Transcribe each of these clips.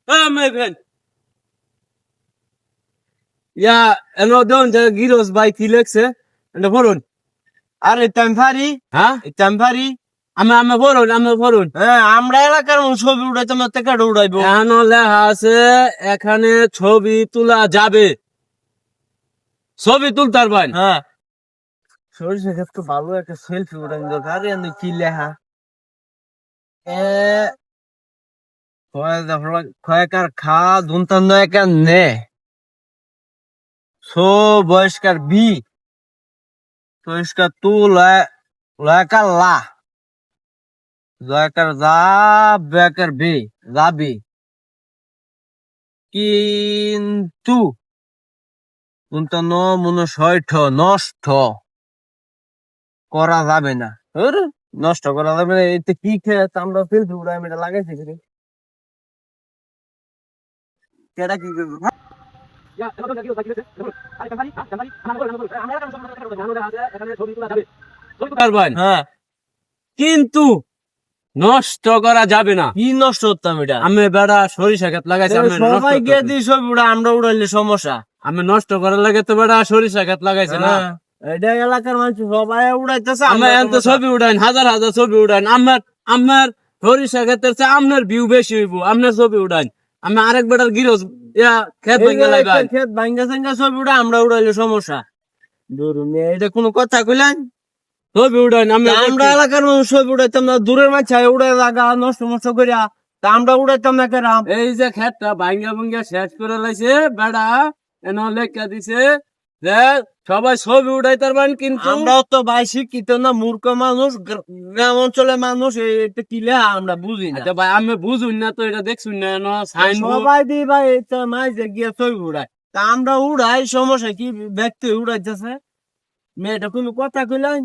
my friend. Yeah, and don't Giros by Tilex, and the Horon. আরে টেম্পারি Huh? টেম্পারি I'm a Horon. হ্যাঁ আমরা এলাকার ছবি উড়াইতে আমার থেকে উড়াইবো এখানে লেখা আছে এখানে ছবি তোলা যাবে। ছবি তুলতার বাইন। হ্যাঁ সরিষা ক্ষেত তো ভালো একটা সেলফি উড়াই দরকার আরে আমি কি লেখা এ কয়েকার খা দুন্তান্ন একার নে সো বয়স্কার বি বয়স্কার তু লয়কার লা লয়কার যা বেকার বি যাবি কিন্তু দুন্তান্ন মনুষ্ঠ নষ্ট করা যাবে না নষ্ট করা যাবে না এতে কি খেয়ে আমরা ফেলছি উড়াই আমি এটা লাগাইছি কি কেডা কি করবে Yeah, and don't Giros by Tilex. তুলতার বাইন। হ্যাঁ কিন্তু নষ্ট করা যাবে না। কি নষ্ট করতাম এটা আমি বেড়া সরিষা ক্ষেত লাগাইছি আমি নষ্ট সবাই করতে গিয়ে পারি। দিই সব উড়া আমরা উড়াইলে সমস্যা আমি নষ্ট করার লাগে তো বেড়া সরিষা ক্ষেত লাগাইছে না। হ্যাঁ, এটা এলাকার মানুষ সবাই উড়াইতেছে আমি এত ছবি উড়াইন হাজার ছবি উড়াইন আমার সরিষা ক্ষেতের চেয়ে আপনার ভিউ বেশি হইব আপনার ছবি উড়াইন আমি আরেক বেটার গিরোজ ক্ষেত ভেঙে লাগাই ক্ষেত ভাঙ্গা সাঙ্গা সব উড়া আমরা উড়াইলে সমস্যা ধরুন এটা কোনো কথা কইলেন ছবি উড়াইন আমি আমরা এলাকার মানুষ সব উড়াইতাম না দূরের মাছ উড়াই লাগা নষ্ট নষ্ট করিয়া তা আমরা উড়াইতাম না কেরাম এই যে ক্ষেতটা ভাঙ্গা শেষ করে লাইছে বেড়া এনে লেখা দিছে যে সবাই ছবি উড়াইতার বাইন কিন্তু আমরাও তো ভাই শিক্ষিত না মূর্খ মানুষ গ্রাম অঞ্চলের মানুষ এটা কিলে আমরা বুঝি না আচ্ছা ভাই আমি বুঝুন না তো এটা দেখছুন না সাইনবোর্ড সবাই দি ভাই এটা মাঝে গিয়ে ছবি উড়াই তা আমরা উড়াই সমস্যা কি ব্যক্তি উড়াইতেছে মেয়েটা কোনো কথা কইলেন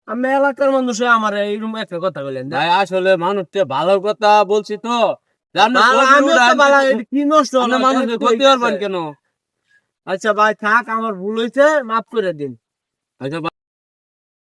আমি এলাকার মানুষ আমার এইরকম একটা কথা কইলেন ভাই আসলে মানুষকে ভালো কথা বলছি তো যে আপনি ছবি আমিও তো উড়াইন, বালা, এটা কি নষ্ট আপনি হলো? মানুষের ক্ষতি করবেন কেন? আচ্ছা ভাই থাক আমার ভুল হয়েছে মাফ করে দিন আচ্ছা